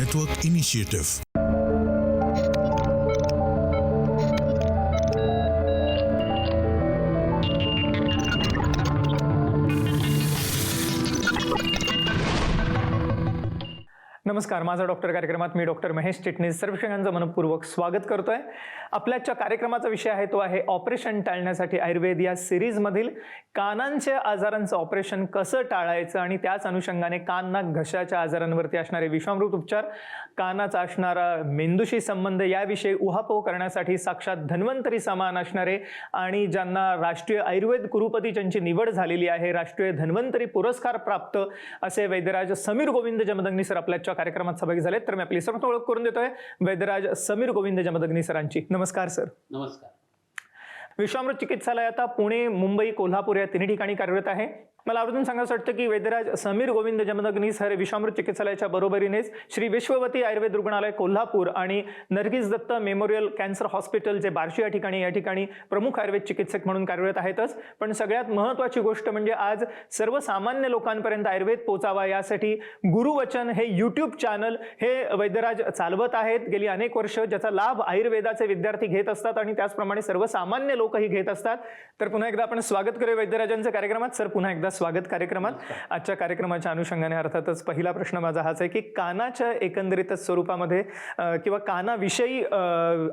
Network Initiative. नमस्कार, माझा doctor कार्यक्रमात मी डॉक्टर महेश चिटणीस सर्व प्रेक्षकांचं मनपूर्वक स्वागत करतोय. आपल्याच्या कार्यक्रमाचा विषय आहे तो आहे ऑपरेशन टाळण्यासाठी आयुर्वेद या सिरीजमधील कानांच्या आजारांचं ऑपरेशन कसं टाळायचं आणि त्याच अनुषंगाने कान नाक घशाच्या आजारांवरती असणारे विषामृत उपचार, कानाचा असणारा मेंदूशी संबंध याविषयी उहापोह करण्यासाठी साक्षात धन्वंतरी समान असणारे आणि ज्यांना राष्ट्रीय आयुर्वेद कुरुपती ज्यांची निवड झालेली आहे, राष्ट्रीय धन्वंतरी पुरस्कार प्राप्त असे वैद्यराज समीर गोविंद जमदग्नी सर आपल्याच्या कार्यक्रमात सहभागी झालेत. तर मी आपली सर्व ओळख करून देतोय वैद्यराज समीर गोविंद जमदग्नी सरांची. नमस्कार सर. नमस्कार. विश्वामृत चिकित्सालय आता पुणे, मुंबई, कोल्हापूर या तिन्ही ठिकाणी कार्यरत आहे. मला आवर्जून सांगायचं वाटतं की वैद्यराज समीर गोविंद जमदग्नी सर विश्वामृत चिकित्सालयाच्या बरोबरीनेच श्री विश्ववती आयुर्वेद रुग्णालय कोल्हापूर आणि Nargis Dutt memorial cancer hospital जे बार्शी या ठिकाणी प्रमुख आयुर्वेद चिकित्सक म्हणून कार्यरत आहेतच. पण सगळ्यात महत्त्वाची गोष्ट म्हणजे आज सर्वसामान्य लोकांपर्यंत आयुर्वेद पोचावा यासाठी गुरुवचन हे यूट्यूब चॅनल हे वैद्यराज चालवत आहेत गेली अनेक वर्ष, ज्याचा लाभ आयुर्वेदाचे विद्यार्थी घेत असतात आणि त्याचप्रमाणे सर्वसामान्य लोकही घेत असतात. तर पुन्हा एकदा आपण स्वागत करूया वैद्यराजांच्या कार्यक्रमात. सर, पुन्हा एकदा स्वागत कार्यक्रमात. आजच्या कार्यक्रमाच्या अनुषंगाने अर्थातच पहिला प्रश्न माझा हाच आहे की कानाच्या एकंदरीतच स्वरूपामध्ये किंवा कानाविषयी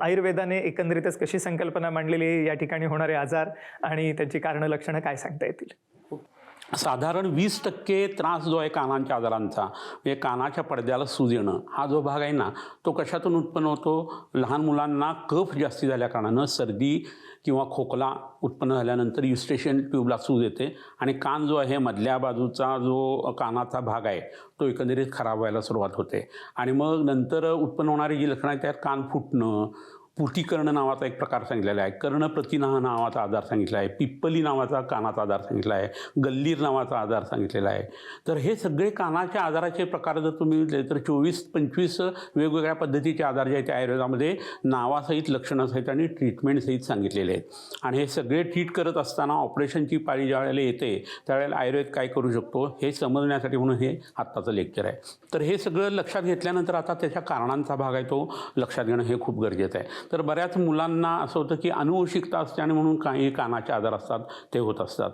आयुर्वेदाने एकंदरीतच कशी संकल्पना मांडलेली, या ठिकाणी होणारे आजार आणि त्याची कारणं लक्षणं काय सांगता येतील? साधारण 20% त्रास जो आहे कानांच्या आजारांचा, म्हणजे कानाच्या पडद्याला सूज येणं, हा जो भाग आहे ना, तो कशातून उत्पन्न होतो? लहान मुलांना कफ जास्ती झाल्या कारणानं सर्दी किंवा खोकला उत्पन्न झाल्यानंतर युस्टेशन ट्यूबला सूज येते आणि कान जो आहे मधल्या बाजूचा जो कानाचा भाग आहे तो एकंदरीत खराब व्हायला सुरुवात होते आणि मग नंतर उत्पन्न होणारी जी लक्षणं आहेत त्यात कान फुटणं, पुटीकर्ण नावाचा एक प्रकार सांगितलेला आहे, कर्णप्रतिनाह नावाचा आजार सांगितला आहे, पिप्पली नावाचा कानाचा आजार सांगितला आहे, गल्लीर नावाचा आजार सांगितलेला आहे. तर हे सगळे कानाच्या आजाराचे प्रकार जर तुम्ही दिले तर 24-25 वेगवेगळ्या पद्धतीचे आजार जे आहेत त्या आयुर्वेदामध्ये नावासहित, लक्षणासहित आणि ट्रीटमेंटसहित सांगितलेले आहेत. आणि हे सगळे ट्रीट करत असताना ऑपरेशनची पाळी ज्या वेळेला येते त्यावेळेला आयुर्वेद काय करू शकतो हे समजण्यासाठी म्हणून हे आत्ताचं लेक्चर आहे. तर हे सगळं लक्षात घेतल्यानंतर आता त्याच्या कारणांचा भाग आहे तो लक्षात घेणं हे खूप गरजेचं आहे. तर बऱ्याच मुलांना असं होतं की अनुवंशिकता असते आणि म्हणून काही कानाचे आजार असतात ते होत असतात.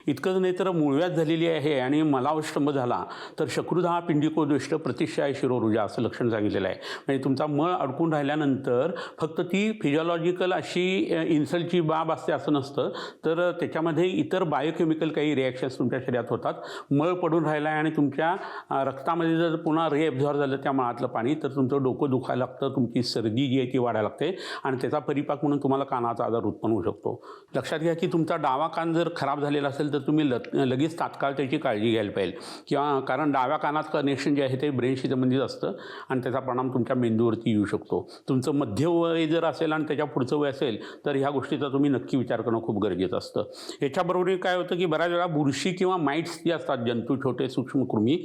इतकंच नाही तर मूळव्याध झालेली आहे आणि मलावष्टंभ झाला तर शकृधा पिंडिकोदुष्ट प्रतिष्ठाय शिरोरुजा असं लक्षण सांगितलेलं आहे. म्हणजे तुमचा मळ अडकून राहिल्यानंतर फक्त ती फिजिओलॉजिकल अशी इन्सल्टची बाब असते असं नसतं, तर त्याच्यामध्ये इतर बायोकेमिकल काही रिॲक्शन्स तुमच्या शरीरात होतात. मळ पडून राहिला आहे आणि तुमच्या रक्तामध्ये जर पुन्हा रिएब्झॉर्ब झालं त्या मळातलं पाणी तर तुमचं डोकं दुखायला लागतं, तुमची सर्दी जी आहे ती वाढायला लागते आणि त्याचा परिपाक म्हणून तुम्हाला कानाचा आजार उत्पन्न होऊ शकतो. लक्षात घ्या की तुमचा डावा कान जर खराब झालेला असेल तर तुम्ही लगेच तात्काळ त्याची काळजी घ्यायला पाहिजे किंवा कारण डाव्या कानात कनेक्शन जे आहे ते ब्रेनशी संबंधित असतं आणि त्याचा परिणाम तुमच्या मेंदूवरती येऊ शकतो. तुमचं मध्य वय जर असेल आणि त्याच्या पुढचं वय असेल तर ह्या गोष्टीचा तुम्ही नक्की विचार करणं खूप गरजेचं असतं. याच्याबरोबर काय होतं की बऱ्याच वेळा बुरशी किंवा माइट्स जे असतात, जंतू, छोटे सूक्ष्म कृमी,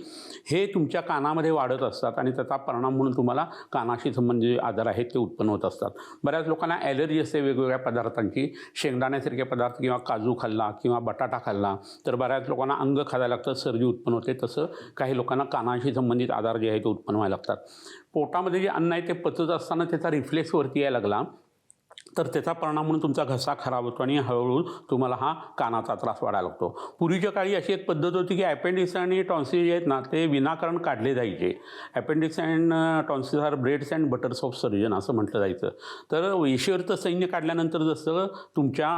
हे तुमच्या कानामध्ये वाढत असतात आणि त्याचा परिणाम म्हणून तुम्हाला कानाशी संबंधित आजार आहेत ते उत्पन्न होत असतात. बऱ्याच लोकांना ॲलर्जी असते वेगवेगळ्या पदार्थांची. शेंगदाण्यासारखे पदार्थ किंवा काजू खाल्ला किंवा बटाटा खाल्ला तर बऱ्याच लोकांना अंग खायला लागतं, सर्दी उत्पन्न होते. तसं काही लोकांना कानाशी संबंधित आजार जे आहे ते उत्पन्न व्हायला लागतात. पोटामध्ये जे अन्न आहे ते पचत असताना त्याचा रिफ्लेक्स वरती यायला लागला तर त्याचा परिणाम म्हणून तुमचा घसा खराब होतो आणि हळूहळू तुम्हाला हा कानाचा त्रास वाढायला लागतो. पूर्वीच्या काळी अशी एक पद्धत होती की अपेंडिक्स आणि टॉन्सिल जे आहेत ना ते विनाकारण काढले जायचे. Appendix and tonsils are breads and butters of surgeon असं म्हटलं जायचं. तर वेशीवरचं सैन्य काढल्यानंतर जसं तुमच्या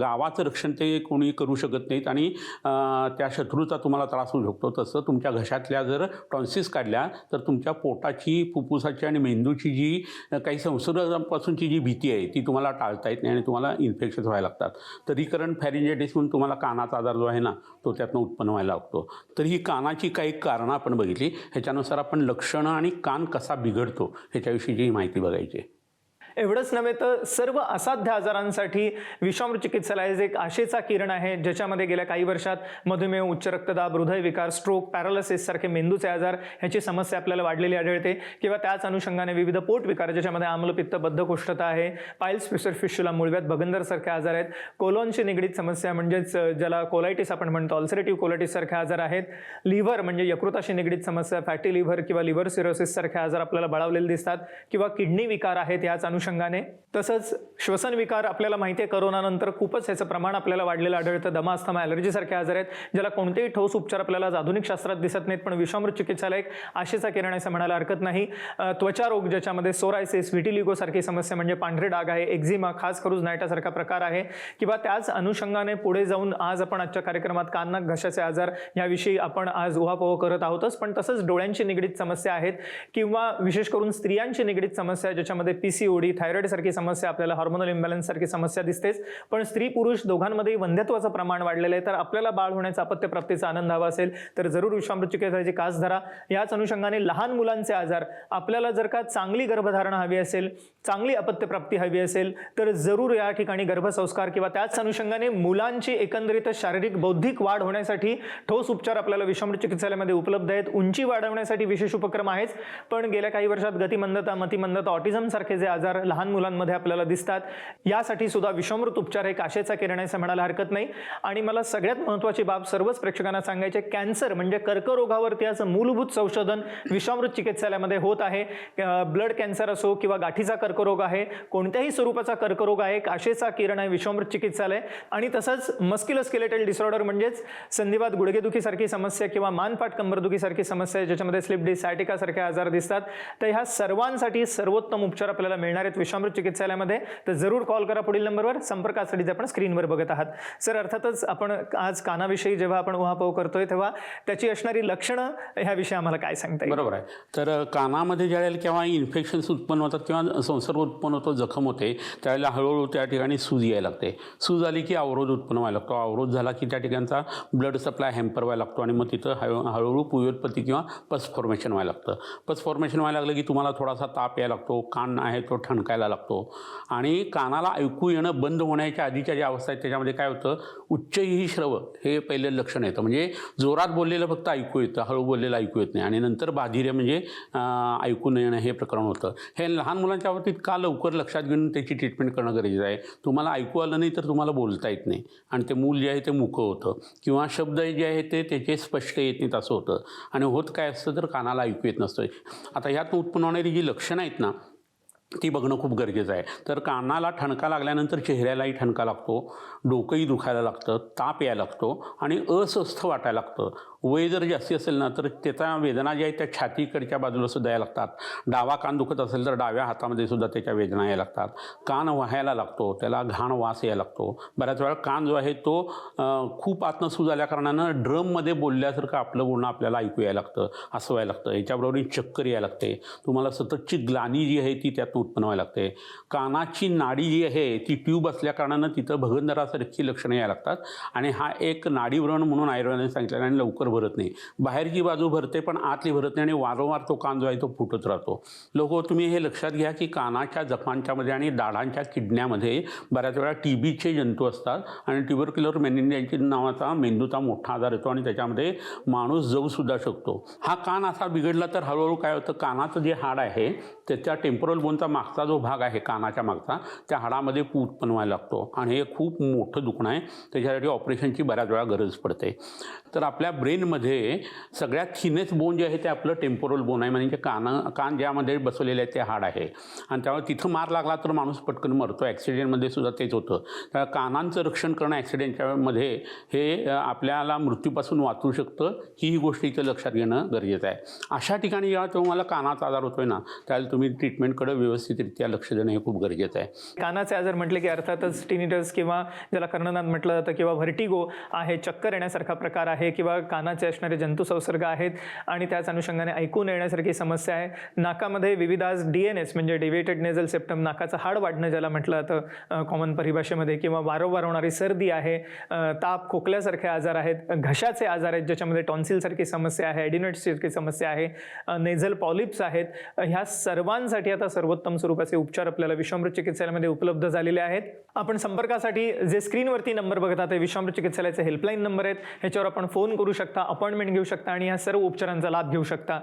गावाचं रक्षण ते कोणी करू शकत नाहीत आणि त्या शत्रूचा तुम्हाला त्रास होऊ शकतो, तसं तुमच्या घशातल्या जर टॉन्सिल्स काढल्या तर तुमच्या पोटाची, फुफ्फुसाची आणि मेंदूची जी काही संसर्गापासूनची जी भीती आहे ती तुम्हाला टाळता येत नाही आणि तुम्हाला इन्फेक्शन व्हायला लागतात. तर रिकरंट फॅरिंजायटिस म्हणून तुम्हाला कानाचा आजार जो आहे ना तो त्यातनं उत्पन्न व्हायला लागतो. तर ही कानाची काही कारणं आपण बघितली, ह्याच्यानुसार आपण लक्षणं आणि कान कसा बिघडतो ह्याच्याविषयीची माहिती बघायची. एवढंच नव्हे तर सर्व असाध्य आजारांसाठी विश्वामृत चिकित्सालय हे एक आशेचा किरण आहे, ज्याच्यामध्ये गेल्या काही वर्षात मधुमेह, उच्च रक्तदाब, हृदयविकार, स्ट्रोक, पॅरालिसिस सारखे मेंदूचे आजार ह्याची समस्या आपल्याला वाढलेली आढळते, किंवा त्याच अनुषंगाने विविध पोटविकार ज्याच्यामध्ये आम्लपित्त, बद्धकोष्ठता आहे, पाइल्स, फिशर, मूळव्याध, भगंदर सारखे आजार आहेत, कोलॉनशी निगडीत समस्या म्हणजेच ज्याला कोलायटिस आपण म्हणतो, अल्सरेटिव्ह कोलायटिस सारखे आजार आहेत, लिव्हर म्हणजे यकृताशी निगडीत समस्या, फॅटी लिव्हर किंवा लिव्हर सिरोसिस सारखे आजार आपल्याला बळावलेले दिसतात, किंवा किडनी विकार आहेत याच अनुषंगाने. तसंच श्वसन विकार आपल्याला माहिती आहे करोनानंतर खूपच याचं प्रमाण आपल्याला वाढलेलं आढळतं. दमा, अस्थमा, ॲलर्जी सारखे आजार आहेत ज्याला कोणतेही ठोस उपचार आपल्याला आधुनिक शास्त्रात दिसत नाहीत, पण विश्वामृत चिकित्सालय एक आशेचा किरण असं म्हणायला हरकत नाही. त्वचा रोग ज्याच्यामध्ये सोरायसिस, व्हिटिलिगो सारखी समस्या म्हणजे पांढरे डाग आहे, एक्झिमा, खास करून नायटा सारखा प्रकार आहे, किंवा त्याच अनुषंगाने पुढे जाऊन आज आपण आजच्या कार्यक्रमात कान, नाक, घशाचे आजार याविषयी आपण आज उहापोह करत आहोतच, पण तसंच डोळ्यांची निगडीत समस्या आहेत, किंवा विशेष करून स्त्रियांची निगडीत समस्या ज्याच्यामध्ये PCOD, थायरॉइड सारखी समस्या, आपल्याला हार्मोनल इम्बॅलन्स सारखी समस्या दिसतेच, पण स्त्री पुरुष दोघांमध्ये वंध्यत्वाचं प्रमाण वाढलेलं आहे. तर आपल्याला बाळ होण्याचा अपत्यप्राप्तीचा आनंद हवा असेल तर जरूर विश्वामृत चिकित्सालयाची कास धरा. याच अनुषंगाने लहान मुलांचे आजार, आपल्याला जर का चांगली गर्भधारणा हवी असेल, चांगली अपत्यप्राप्ती हवी असेल तर जरूर या ठिकाणी गर्भसंस्कार किंवा त्याच अनुषंगाने मुलांची एकंदरीत शारीरिक बौद्धिक वाढ होण्यासाठी ठोस उपचार आपल्याला विश्वामृत चिकित्सालयामध्ये उपलब्ध आहेत. उंची वाढवण्यासाठी विशेष उपक्रम आहेच, पण गेल्या काही वर्षात गतिमंदता, मतिमंदता, ऑटिझम सारखे जे आजार लहान मुलांमध्ये आपल्याला दिसतात, यासाठी सुद्धा विश्वामृत उपचार एक आशेचा किरण आहे असं म्हणायला हरकत नाही. आणि मला सगळ्यात महत्त्वाची बाब सर्वच प्रेक्षकांना सांगायचे, कॅन्सर म्हणजे कर्करोगावरती आज मूलभूत संशोधन विश्वामृत चिकित्सालयामध्ये होत आहे. ब्लड कॅन्सर असो किंवा गाठीचा कर्करोग आहे, कोणत्याही स्वरूपाचा कर्करोग आहे, एक आशेचा किरण आहे विश्वामृत चिकित्सालय. आणि तसंच मस्क्युलोस्केलेटल डिसऑर्डर म्हणजेच संधिवात, गुडघेदुखी सारखी समस्या किंवा मानपाट कंबरदुखी सारखी समस्या ज्याच्यामध्ये स्लिप डिस्क, सायटिका सारखे आजार दिसतात, तर ह्या सर्वांसाठी सर्वोत्तम उपचार आपल्याला मिळणार आहेत विश्वामृत चिकित्सालयामध्ये. तर जरूर कॉल करा पुढील नंबरवर. संपर्कासाठी जे आपण स्क्रीनवर बघत आहात. सर, अर्थातच आपण आज कानाविषयी जेव्हा आपण उहापोह करतोय तेव्हा त्याची असणारी लक्षणं ह्याविषयी आम्हाला काय सांगता येईल? बरोबर आहे. तर कानामध्ये ज्यावेळेला केव्हा इन्फेक्शन्स उत्पन्न होतात किंवा संसर्ग उत्पन्न होतो, जखम होते, त्यावेळेला हळूहळू त्या ठिकाणी सूज यायला लागते. सूज आली की अवरोध उत्पन्न व्हायला लागतो. अवरोध झाला की त्या ठिकाणचा ब्लड सप्लाय हॅम्पर व्हायला लागतो आणि मग तिथं हळूहळू पुयोत्पत्ती किंवा पस फॉर्मेशन व्हायला लागतं. पस फॉर्मेशन व्हायला लागलं की तुम्हाला थोडासा ताप यायला लागतो, कान आहे तो ठणकायला लागतो आणि कानाला ऐकू येणं बंद होण्याच्या आधीच्या ज्या अवस्था आहेत त्याच्यामध्ये काय होतं, उच्चही श्रव हे पहिलं लक्षण येतं. म्हणजे जोरात बोललेलं फक्त ऐकू येतं, हळू बोललेलं ऐकू येत नाही, आणि नंतर बाधिर्य म्हणजे ऐकू न येणं हे प्रकरण होतं. हे लहान मुलांच्या बाबतीत का लवकर लक्षात घेऊन त्याची ट्रीटमेंट करणं गरजेचं आहे. तुम्हाला ऐकू आलं नाही तर तुम्हाला बोलता येत नाही आणि ते मूल जे आहे ते मुकं होतं किंवा शब्द जे आहे ते त्याचे स्पष्ट येत नाहीत असं होतं. आणि होत काय असतं तर कानाला ऐकू येत नसतं. आता ह्यात उत्पन्न होणारी जी लक्षणं आहेत ना ती बघणं खूप गरजेचं आहे. तर कानाला ठणका लागल्यानंतर चेहऱ्यालाही ठणका लागतो, डोकंही दुखायला लागतं, ताप यायला लागतो आणि अस्वस्थ वाटायला लागतं. वय जर जास्ती असेल ना तर त्याचा वेदना ज्या आहेत त्या छातीकडच्या बाजूला सुद्धा यायला लागतात. डावा कान दुखत असेल तर डाव्या हातामध्ये सुद्धा त्याच्या वेदना यायला लागतात. कान व्हायला लागतो, त्याला घाण वास यायला लागतो. बऱ्याच वेळा कान जो आहे तो खूप आतनं सूज आल्या कारणानं ड्रममध्ये बोलल्यासारखं आपलं बोलणं आपल्याला ऐकू यायला लागतं, असं व्हायला लागतं. याच्याबरोबर चक्कर यायला लागते. तुम्हाला सततची ग्लानी जी आहे ती त्यातून उत्पन्न व्हायला लागते. कानाची नाडी जी आहे ती ट्यूब असल्या कारणानं तिथं भगंदरासारखी लक्षणं यायला लागतात आणि हा एक नाडीव्रण म्हणून आयुर्वेदाने सांगितलं आणि लवकर भरत नाही. बाहेरची बाजू भरते पण आतली भरत नाही आणि वारंवार तो कान जो आहे तो फुटत राहतो. लोक तुम्ही हे लक्षात घ्या की कानाच्या जखमांच्यामध्ये आणि दाढांच्या किडण्यामध्ये बऱ्याच वेळा TBचे जंतू असतात आणि ट्युबरक्युलर मेनिंजायटिस नावाचा मेंदूचा मोठा आजार येतो आणि त्याच्यामध्ये माणूस जाऊ सुद्धा शकतो. हा कान असा बिघडला तर हळूहळू काय होतं, कानाचं जे हाड आहे त्याच्या टेम्पोरल बोनचा मागचा जो भाग आहे कानाच्या मागचा त्या हाडामध्ये पू उत्पन्न व्हायला लागतो आणि हे खूप मोठं दुखणं आहे. त्याच्यासाठी ऑपरेशनची बऱ्याच वेळा गरज पडते. तर आपल्या ब्रेनमध्ये सगळ्यात थिनेस्ट बोन जे आहे ते आपलं टेम्पोरल बोन आहे, म्हणजे कान ज्यामध्ये बसवलेलं आहे ते हाड आहे आणि त्यामुळे तिथं मार लागला तर माणूस पटकन मरतो. ॲक्सिडेंटमध्ये सुद्धा तेच होतं. तर कानांचं रक्षण करणं ॲक्सिडेंटच्यामध्ये हे आपल्याला मृत्यूपासून वाचू शकतं, ही गोष्ट इथं लक्षात घेणं गरजेचं आहे. अशा ठिकाणी जेव्हा तुम्हाला कानाचा आजार होतोय ना त्यावेळेला तुम्ही ट्रीटमेंटकडे व्यवस्थितरित्या लक्ष देणं हे खूप गरजेचं आहे. कानाचे आजार म्हटले की अर्थातच टिनिटस किंवा ज्याला कर्णनाद म्हटलं जातं किंवा व्हर्टिगो आहे, चक्कर येण्यासारखा प्रकार आहे किंवा काना कानाचे असणारे जंतुसंसर्ग आहेत आणि त्याच अनुषंगाने ऐकू न येण्यासारखी समस्या आहे. नाकामध्ये विविधाज DNS म्हणजे डिव्हिएटेड नेझल सेप्टम, नाकाचं हाड वाढणं ज्याला म्हटलं जातं कॉमन परिभाषेमध्ये, किंवा वारंवार होणारी सर्दी आहे, ताप खोकल्यासारखे आजार आहेत, घशाचे आजार आहेत ज्याच्यामध्ये टॉन्सिलसारखी समस्या आहे, ॲडिनोइड्ससारखी समस्या आहे, नेझल पॉलिप्स आहेत. ह्या सर्वांसाठी आता सर्वोत्तम स्वरूपाचे उपचार आपल्याला विश्वामृत चिकित्सालयामध्ये उपलब्ध झालेले आहेत. आपण संपर्कासाठी जे स्क्रीनवरती नंबर बघत आहात ते विश्वामृत चिकित्सालयाचे हेल्पलाईन नंबर आहेत. ह्याच्यावर आपण फोन करू शकता, अपॉइंटमेंट घेऊ शकता आणि या सर्व उपचारांचा लाभ घेऊ शकता.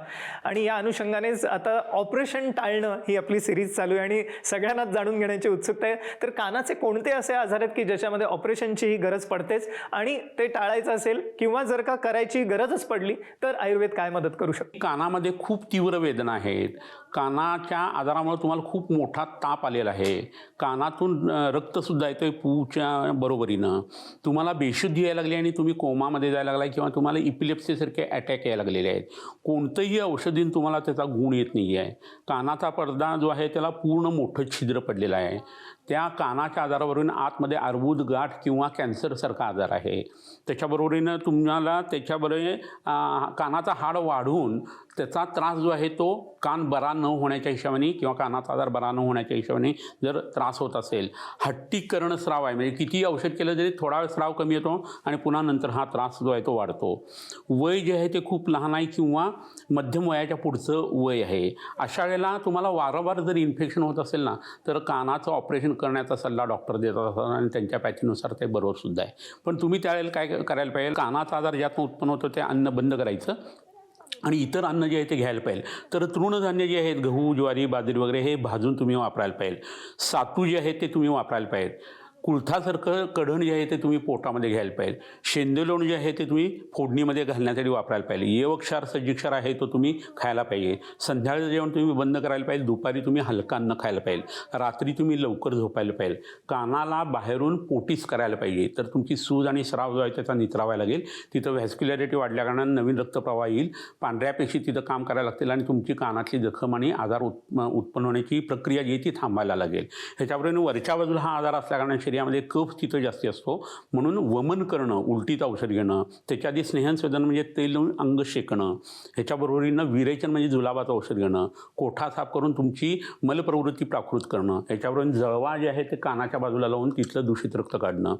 आणि या अनुषंगानेच आता ऑपरेशन टाळणं ही आपली सिरीज चालू आहे आणि सगळ्यांनाच जाणून घेण्याची उत्सुकता आहे. तर कानाचे कोणते असे आजार आहेत की ज्याच्यामध्ये ऑपरेशनचीही गरज पडतेच आणि ते टाळायचं असेल किंवा जर का करायची गरजच पडली तर आयुर्वेद काय मदत करू शकतो? कानामध्ये खूप तीव्र वेदना आहेत. कानाच्या आजारामुळे तुम्हाला खूप मोठा ताप आलेला आहे. कानातून रक्तसुद्धा येतोय पूच्या बरोबरीनं. तुम्हाला बेशुद्धी यायला लागली आणि तुम्ही कोमामध्ये जायला लागलाय किंवा तुम्हाला इपिलेप्सीसारखे अटॅक यायला लागलेले आहेत. कोणतंही औषधीन तुम्हाला त्याचा गुण येत नाही आहे. कानाचा पडदा जो आहे त्याला पूर्ण मोठं छिद्र पडलेलं आहे. त्या कानाच्या आजारावरून आतमध्ये अर्बुद, गाठ किंवा कॅन्सरसारखा आजार आहे. त्याच्याबरोबरीनं तुम्हाला त्याच्याबरोबर कानाचा हाड वाढून त्याचा त्रास जो आहे तो कान बरा न होण्याच्या हिशोबाने किंवा कानाचा आजार बरा न होण्याच्या हिशोबाने जर त्रास होत असेल, हट्टीकरण स्राव आहे, म्हणजे किती औषध केलं तरी थोडा वेळ स्राव कमी येतो आणि पुन्हा नंतर हा त्रास जो आहे तो वाढतो. वय जे आहे ते खूप लहान आहे किंवा मध्यम वयाच्या पुढचं वय आहे. अशा वेळेला तुम्हाला वारंवार जर इन्फेक्शन होत असेल ना तर कानाचं ऑपरेशन करण्याचा सल्ला डॉक्टर देतात आणि त्यांच्या पॅथीनुसार ते बरोबर सुद्धा आहे. पण तुम्ही त्यावेळेला काय करायला पाहिजे, कानाचा आजार ज्यातून उत्पन्न होतो ते अन्न बंद करायचं आणि इतर अन्न जे आहे ते घ्यायला पाहिजे. तर तृणधान्य जे आहेत, गहू, ज्वारी, बाजरी वगैरे हे भाजून तुम्ही वापरायला पाहिजे. सातू जे आहे ते तुम्ही वापरायला पाहिजे. कुळथासारखं कढण जे आहे ते तुम्ही पोटामध्ये घ्यायला पाहिजे. शेंदेलोण जे आहे ते तुम्ही फोडणीमध्ये घालण्यासाठी वापरायला पाहिजे. येवक्षार, सज्जिक्षार आहे तो तुम्ही खायला पाहिजे. संध्याकाळचं जेवण तुम्ही बंद करायला पाहिजे. दुपारी तुम्ही हलका अन्न खायला पाहिजे. रात्री तुम्ही लवकर झोपायला पाहिजे. कानाला बाहेरून पोटीस करायला पाहिजे. तर तुमची सूज आणि स्राव जो आहे त्याचा निचरा व्हायला लागेल. तिथं व्हॅस्क्युलॅरिटी वाढल्या कारणाने नवीन रक्तप्रवाह येईल. पांढऱ्या पेशी तिथं काम करायला लागतील आणि तुमची कानातली जखम आणि आजार उत्पन्न होण्याची प्रक्रिया जी ती थांबायला लागेल. ह्याच्याबरोबर वरच्या बाजूला हा आजार असल्याकारणाने यामध्ये कफ तिथं जास्ती असतो, म्हणून वमन करणं, उलटीचं औषध घेणं, त्याच्या आधी स्नेहनस्वेदन म्हणजे तेल लावून अंग शेकणं, ह्याच्याबरोबरीनं विरेचन म्हणजे जुलाबाचं औषध घेणं, कोठा साफ करून तुमची मलप्रवृत्ती प्राकृत करणं, ह्याच्याबरोबर जळवा जे आहे ते कानाच्या बाजूला लावून तिथलं दूषित रक्त काढणं,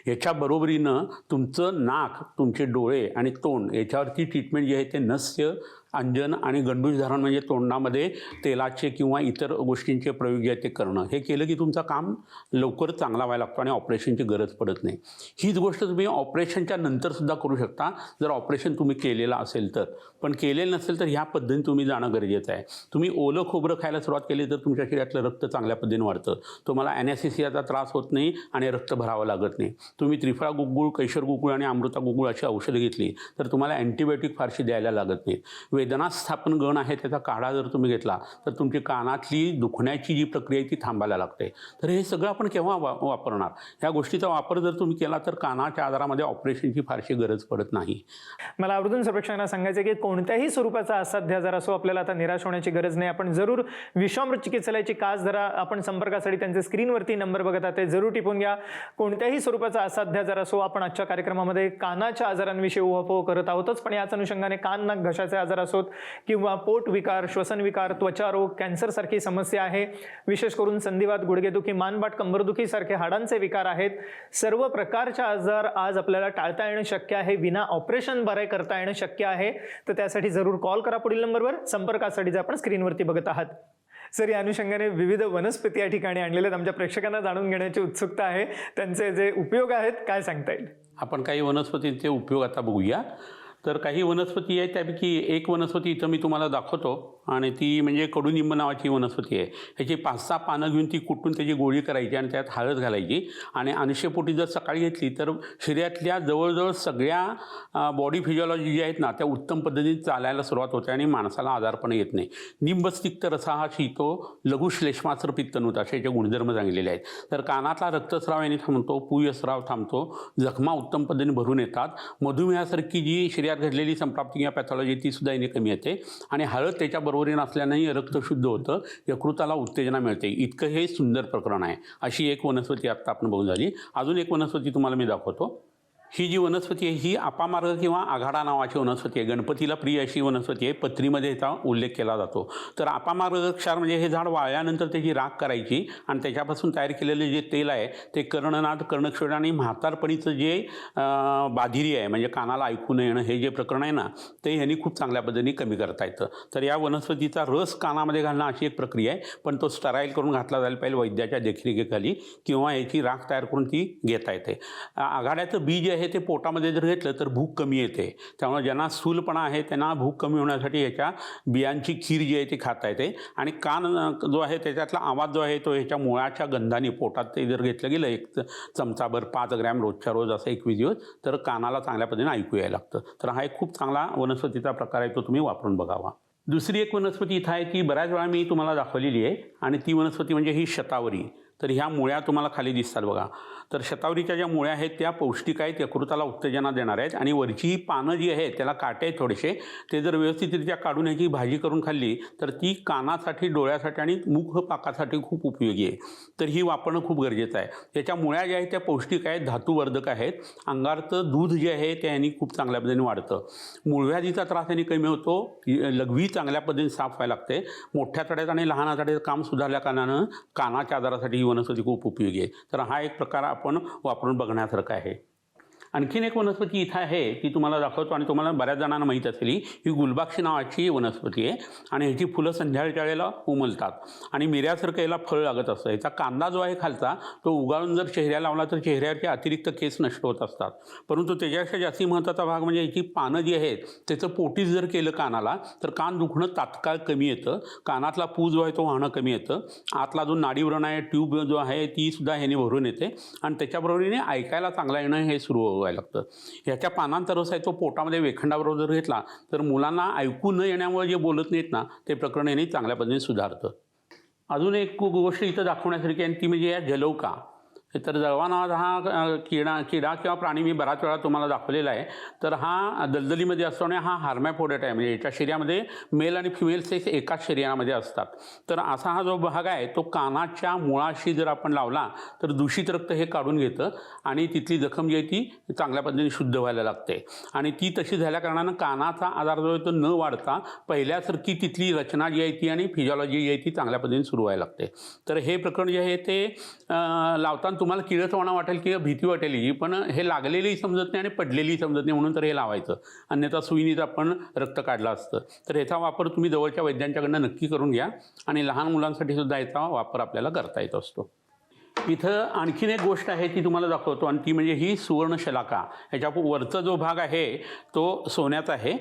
ह्याच्याबरोबरीनं तुमचं नाक, तुमचे डोळे आणि तोंड याच्यावरती ट्रीटमेंट जी आहे ते नस्य, अंजन आणि गंडूष धारण म्हणजे तोंडामध्ये तेलाचे किंवा इतर गोष्टींचे प्रयोग जे आहे ते करणं. हे केलं की तुमचं काम लवकर चांगला व्हायला लागतो आणि ऑपरेशनची गरज पडत नाही. हीच गोष्ट तुम्ही ऑपरेशनच्या नंतरसुद्धा करू शकता जर ऑपरेशन तुम्ही केलेलं असेल तर. पण केलेलं नसेल तर ह्या पद्धतीने तुम्ही जाणं गरजेचं आहे. तुम्ही ओलं खोबरं खायला सुरुवात केली तर तुमच्या शरीरातलं रक्त चांगल्या पद्धतीने वाढतं. तुम्हाला ॲनेस्थेसियाचा त्रास होत नाही आणि रक्त भरावं लागत नाही. तुम्ही त्रिफळा गुगुळ, कैशर गुगुळ आणि अमृता गुगुळ अशी औषधं घेतली तर तुम्हाला अँटीबायोटिक फारशी द्यायला लागत नाही. वेदनास्थापन गण आहे त्याचा काढा जर तुम्ही घेतला तर तुमची कानातली दुखण्याची जी प्रक्रिया आहे ती थांबायला लागते. तर हे सगळं आपण केव्हा वापरणार? ह्या गोष्टीचा वापर जर तुम्ही केला तर कानाच्या आजारामध्ये ऑपरेशनची फारशी गरज पडत नाही. मला आवर्जून सर्वेक्षणाला सांगायचं की कोणत्याही स्वरूपाचा असाध्य आजार असो आपल्याला आता निराश होण्याची गरज नाही. आपण जरूर विश्वामृत चिकित्सालयाची कास धरा. आपण संपर्कासाठी त्यांचे स्क्रीनवरती नंबर बघत आहात ते जरूर टिपून घ्या. कोणत्याही स्वरूपाचा असाध्य आजार असो, आपण आजच्या कार्यक्रमामध्ये कानाच्या आजारांविषयी उहापोह करत आहोतच, पण याच अनुषंगाने कान, नाक, घशाचे आजार असोत किंवा पोट विकार, श्वसन विकार, त्वचा रोग, कॅन्सर सारखी समस्या आहे, विशेष करून संधिवात, गुडघेदुखी, मानपाट, कंबरदुखी सारखे हाडांचे विकार आहेत, सर्व प्रकारचे आजार आज आपल्याला टाळता येणं शक्य आहे. विना ऑपरेशन बरे करता येणं शक्य आहे. तर त्यासाठी जरूर कॉल करा पुढील नंबरवर. संपर्कासाठी जे आपण स्क्रीनवरती बघत आहात. सर, या अनुषंगाने विविध वनस्पती या ठिकाणी आणलेले आहेत. आमच्या प्रेक्षकांना जाणून घेण्याची उत्सुकता आहे. त्यांचे जे उपयोग आहेत काय सांगता येईल? आपण काही वनस्पतींचे उपयोग आता बघूया. तर काही वनस्पती आहेत त्यापैकी एक वनस्पती इथं मी तुम्हाला दाखवतो आणि ती म्हणजे कडुनिंब नावाची वनस्पती आहे. ह्याची 5-6 पानं घेऊन ती कुटून त्याची गोळी करायची आणि त्यात हळद घालायची आणि अनुष्यपोटी जर सकाळी घेतली तर शरीरातल्या जवळजवळ सगळ्या बॉडी फिजिओलॉजी जी आहेत ना त्या उत्तम पद्धतीने चालायला सुरुवात होते आणि माणसाला आजारपण येत नाही. निंबस्तिक्त रसा हा शीतो लघुश्लेष्मासर पित्तनुत असे याचे गुणधर्म सांगितलेले आहेत. तर कानातला रक्तस्राव याने थांबतो, पूयस्राव थांबतो, जखमा उत्तम पद्धतीने भरून येतात, मधुमेहासारखी जी शरीरात घडलेली संप्राप्ती किंवा पॅथॉलॉजी ती सुद्धा याने कमी येते आणि हळद त्याच्या बरोबरीने असल्यानेही रक्त शुद्ध होतं, यकृताला उत्तेजना मिळते. इतकं हे सुंदर प्रकरण आहे. अशी एक वनस्पती आत्ता आपण बघून झाली. अजून एक वनस्पती तुम्हाला मी दाखवतो. ही जी वनस्पती आहे ही अपामार्ग किंवा आघाडा नावाची वनस्पती आहे. गणपतीला प्रिय अशी वनस्पती आहे. पत्रीमध्ये याचा उल्लेख केला जातो. तर अपामार्ग क्षार म्हणजे हे झाड वाळल्यानंतर त्याची राख करायची आणि त्याच्यापासून तयार केलेले जे तेल आहे ते कर्णनाद, कर्णक्षेत्र आणि म्हातारपणीचं जे बाधिरी आहे म्हणजे कानाला ऐकू न येणं हे जे प्रकरण आहे ना ते ह्यांनी खूप चांगल्या पद्धतीने कमी करता येतं. तर या वनस्पतीचा रस कानामध्ये घालणं अशी एक प्रक्रिया आहे, पण तो स्टराईल करून घातला जायला पाहिजे वैद्याच्या देखरेखीखाली किंवा याची राख तयार करून ती घेता येते. आघाड्याचं बी जे आहे ते पोटामध्ये जर घेतलं तर भूक कमी येते. त्यामुळे ज्यांना स्थूलपणा आहे त्यांना भूक कमी होण्यासाठी ह्याच्या बियांची खीर जी आहे ती खाता येते. आणि कान जो आहे त्याच्यातला आवाज जो आहे तो ह्याच्या मुळाच्या गंधाने पोटात ते जर घेतलं गेलं एक चमचाभर 5 ग्रॅम रोजच्या रोज असं 21 दिवस तर कानाला चांगल्या पद्धतीने ऐकू यायला लागतं. तर हा एक खूप चांगला वनस्पतीचा प्रकार आहे, तो तुम्ही वापरून बघावा. दुसरी एक वनस्पती इथं आहे ती बऱ्याच वेळा मी तुम्हाला दाखवलेली आहे आणि ती वनस्पती म्हणजे ही शतावरी. तर ह्या मुळ्या तुम्हाला खाली दिसतात बघा. तर शतावरीच्या ज्या मुळ्या आहेत त्या पौष्टिक आहेत, यकृताला उत्तेजना देणार आहेत आणि वरची ही पानं जी आहेत त्याला काटे आहेत थोडेसे, ते जर व्यवस्थितरित्या काढून ह्याची भाजी करून खाल्ली तर ती कानासाठी, डोळ्यासाठी आणि मुखपाकासाठी खूप उपयोगी आहे. तर ही वापरणं खूप गरजेचं आहे. त्याच्या मुळ्या ज्या आहेत त्या पौष्टिक आहेत, धातुवर्धक आहेत. अंगारचं दूध जे आहे ते ह्यानी खूप चांगल्या पद्धतीने वाढतं. मूळव्याधीचा त्रास ह्यानी कमी होतो. लघवी चांगल्या पद्धतीने साफ व्हायला लागते. मोठ्या आतड्यात आणि लहान आतड्याचं काम सुधारल्या कारणानं कानाच्या आजारासाठी ही वनस्पती खूप उपयोगी आहे. तर हा एक प्रकार आपण वापरून बघण्यासारखं आहे. आणखीन एक वनस्पती इथं आहे ती तुम्हाला दाखवतो आणि तुम्हाला बऱ्याच जणांना माहीत असेल ही गुलबाक्षी नावाची वनस्पती आहे आणि ह्याची फुलं संध्याकाळच्या वेळेला उमलतात आणि मिऱ्यासारखं याला फळ लागत असतं. याचा कांदा जो आहे खालचा तो उगाळून जर चेहऱ्याला लावला तर चेहऱ्यावरचे अतिरिक्त केस नष्ट होत असतात. परंतु त्याच्यापेक्षा जास्ती महत्त्वाचा भाग म्हणजे याची पानं जी आहेत त्याचं पोटीस जर केलं कानाला तर कान दुखणं तात्काळ कमी येतं. कानातला पू जो आहे तो वाहणं कमी येतं. आतला जो नाडीव्रण आहे, ट्यूब जो आहे ती सुद्धा ह्याने भरून येते आणि त्याच्याबरोबरीने ऐकायला चांगला येणं हे सुरू व्हायला लागतं. ह्याच्या पानांचा रस आहे तो पोटामध्ये वेखंडाबरोबर जर घेतला तर मुलांना ऐकू न येण्यामुळे जे बोलत नाहीत ना ते प्रकरण याने चांगल्या पद्धतीने सुधारतं. अजून एक गोष्ट इथं दाखवण्यासारखी आहे ती म्हणजे या जलौका. तर जळवा नावाचा हा किडा किंवा प्राणी मी बराच वेळा तुम्हाला दाखवलेला आहे. तर हा दलदलीमध्ये असतो आणि हा हार्मॅफोडेट आहे, म्हणजे याच्या शरीरामध्ये मेल आणि फिमेल्स एकाच शरीरामध्ये असतात. तर असा हा जो भाग आहे तो कानाच्या मुळाशी जर आपण लावला तर दूषित रक्त हे काढून घेतं आणि तिथली जखम जी आहे ती चांगल्या पद्धतीने शुद्ध व्हायला लागते आणि ती तशी झाल्या कारणानं कानाचा आजार जो आहे तो न वाढता पहिल्यासारखी तिथली रचना जी आहे ती आणि फिजिओलॉजी जी आहे ती चांगल्या पद्धतीने सुरू व्हायला लागते. तर हे प्रकरण जे आहे ते लावताना तुम्हाला किळसवाणा वाटेल किंवा भीती वाटेल ही, पण हे लागलेलीही समजत नाही आणि पडलेलीही समजत नाही म्हणून तर हे लावायचं. अन्यथा सुईनीत आपण रक्त काढलं असतं. तर ह्याचा वापर तुम्ही जवळच्या वैद्यांच्याकडनं नक्की करून घ्या आणि लहान मुलांसाठी सुद्धा याचा वापर आपल्याला करता येत असतो. इथं आणखीन एक गोष्ट आहे ती तुम्हाला दाखवतो आणि ती म्हणजे ही सुवर्णशलाका. ह्याच्या वरचा जो भाग आहे तो सोन्याचा आहे,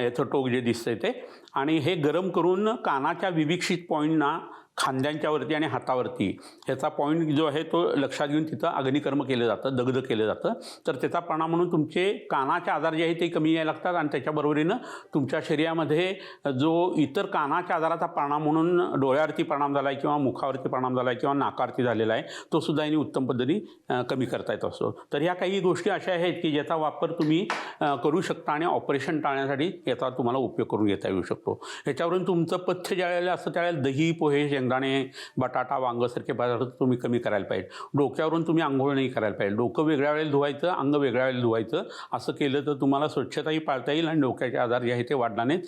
याचं टोक जे दिसतंय ते, आणि हे गरम करून कानाच्या विविक्षित पॉईंटना खांद्यांच्यावरती आणि हातावरती ह्याचा पॉईंट जो आहे तो लक्षात घेऊन तिथं अग्निकर्म केलं जातं, दग्ध केलं जातं. तर त्याचा परिणाम म्हणून तुमचे कानाचे आजार जे आहेत ते कमी यायला लागतात आणि त्याच्याबरोबरीनं तुमच्या शरीरामध्ये जो इतर कानाच्या आजाराचा परिणाम म्हणून डोळ्यावरती परिणाम झाला आहे किंवा मुखावरती परिणाम झाला आहे किंवा नाकावरती झालेला आहे तो सुद्धा यांनी उत्तम पद्धतीने कमी करता येत असतो. तर ह्या काही गोष्टी अशा आहेत की ज्याचा वापर तुम्ही करू शकता आणि ऑपरेशन टाळण्यासाठी याचा तुम्हाला उपयोग करून घेता येऊ शकतो. ह्याच्यावरून तुमचं पथ्य ज्यावेळेला असतं त्यावेळेला दही, पोहे, शेंगदाणे, बटाटा, वांगसारखे पदार्थ तुम्ही कमी करायला पाहिजे. डोक्यावरून तुम्ही आंघोळ नाही करायला पाहिजे. डोकं वेगळ्या वेळेला धुवायचं, अंग वेगळ्या वेळेला धुवायचं. असं केलं तर तुम्हाला स्वच्छताही पाळता येईल आणि डोक्याचे आजार जे आहे ते वाढणार नाहीत,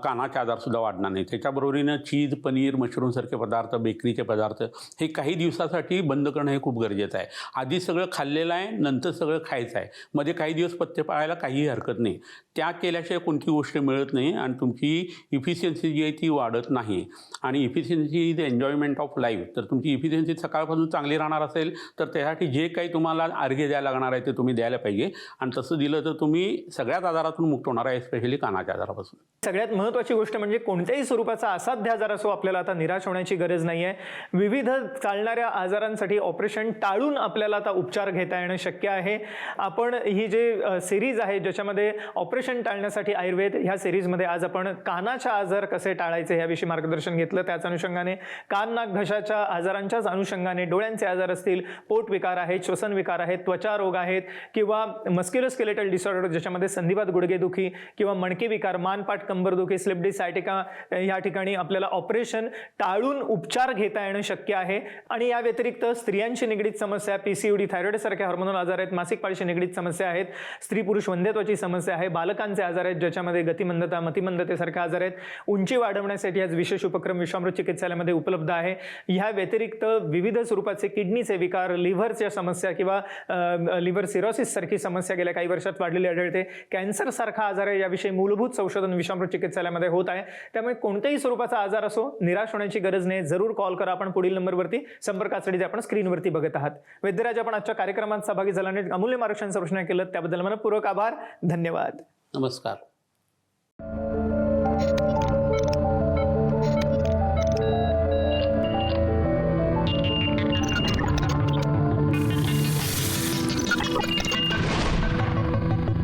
कानाचे आजारसुद्धा वाढणार नाहीत. त्याच्याबरोबरीनं चीज, पनीर, मशरूमसारखे पदार्थ, बेकरीचे पदार्थ हे काही दिवसासाठी बंद करणं हे खूप गरजेचं आहे. आधी सगळं खाल्लेलं आहे, नंतर सगळं खायचं आहे. मध्ये काही दिवस पथ्य पाळायला काहीही हरकत नाही. त्या केल्याशिवाय कोणती गोष्ट मिळत नाही आणि तुमची इफिशियन्सी जी आहे ती वाढत नाही. आणि efficiency is enjoyment of life. तर तुमची इफिशियन्सी सकाळपासून चांगली राहणार असेल तर त्यासाठी जे काही तुम्हाला अर्घ्य द्यायला लागणार आहे ते तुम्ही द्यायला पाहिजे आणि तसं दिलं तर तुम्ही सगळ्याच आजारातून मुक्त होणार आहे, स्पेशली कानाच्या आजारापासून. सगळ्यात महत्त्वाची गोष्ट म्हणजे कोणत्याही स्वरूपाचा असाध्य आजार असो आपल्याला आता निराश होण्याची गरज नाही आहे. विविध चालणाऱ्या आजारांसाठी ऑपरेशन टाळून आपल्याला आता उपचार घेता येणं शक्य आहे. आपण ही जे सिरीज आहे ज्याच्यामध्ये ऑपरेशन टाळण्यासाठी आयुर्वेद, ह्या सिरीजमध्ये आज आपण कानाचा आजार कसे टाळायचे ह्याविषयी मार्गदर्शन घेतलं. त्याच अनुषंगाने कान नाक घशाच्या आजारांच्याच अनुषंगाने डोळ्यांचे आजार असतील, पोट विकार आहेत, श्वसन विकार आहेत, त्वचा रोग आहेत किंवा मस्क्युलोस्केलेटल डिसऑर्डर ज्याच्यामध्ये संधिवात, गुडघेदुखी किंवा मणके विकार, मानपाट कंबरदुखी, स्लिप डिस्क, सायटिका या ठिकाणी आपल्याला ऑपरेशन टाळून उपचार घेता येणं शक्य आहे. आणि या व्यतिरिक्त स्त्रियांशी निगडीत समस्या, PCOD, थायरॉइड सारखे हार्मोनल आजार आहेत, मासिक पाळीशी निगडीत समस्या आहेत, स्त्री पुरुष वंध्यत्वाची समस्या आहे, बालकांचे आजार आहेत ज्याच्यामध्ये गतिमंदता, मतिमंदतेसारखे आजार आहेत. उंची वाढवण्यासाठी आज विशेष उपक्रम विश्वामृत चिकित्सालयामध्ये उपलब्ध आहे. ह्या व्यतिरिक्त विविध स्वरूपाचे किडनीचे विकार, लिव्हरच्या समस्या किंवा लिव्हर सिरोसिस सारखी समस्या गेल्या काही वर्षात वाढलेली आढळते. कॅन्सर सारखा आजार आहे, याविषयी मूलभूत संशोधन विश्वामृत चिकित्सालयामध्ये होत आहे. त्यामुळे कोणत्याही स्वरूपाचा आजार असो, निराश होण्याची गरज नाही. जरूर कॉल करा. आपण पुढील नंबरवरती संपर्कासाठी जे आपण स्क्रीनवरती बघत आहात. वैद्यराज, आपण आजच्या कार्यक्रमात सहभागी झाल्याने अमूल्य मार्गदर्शन केलं त्याबद्दल मनपूर्वक आभार. धन्यवाद. नमस्कार.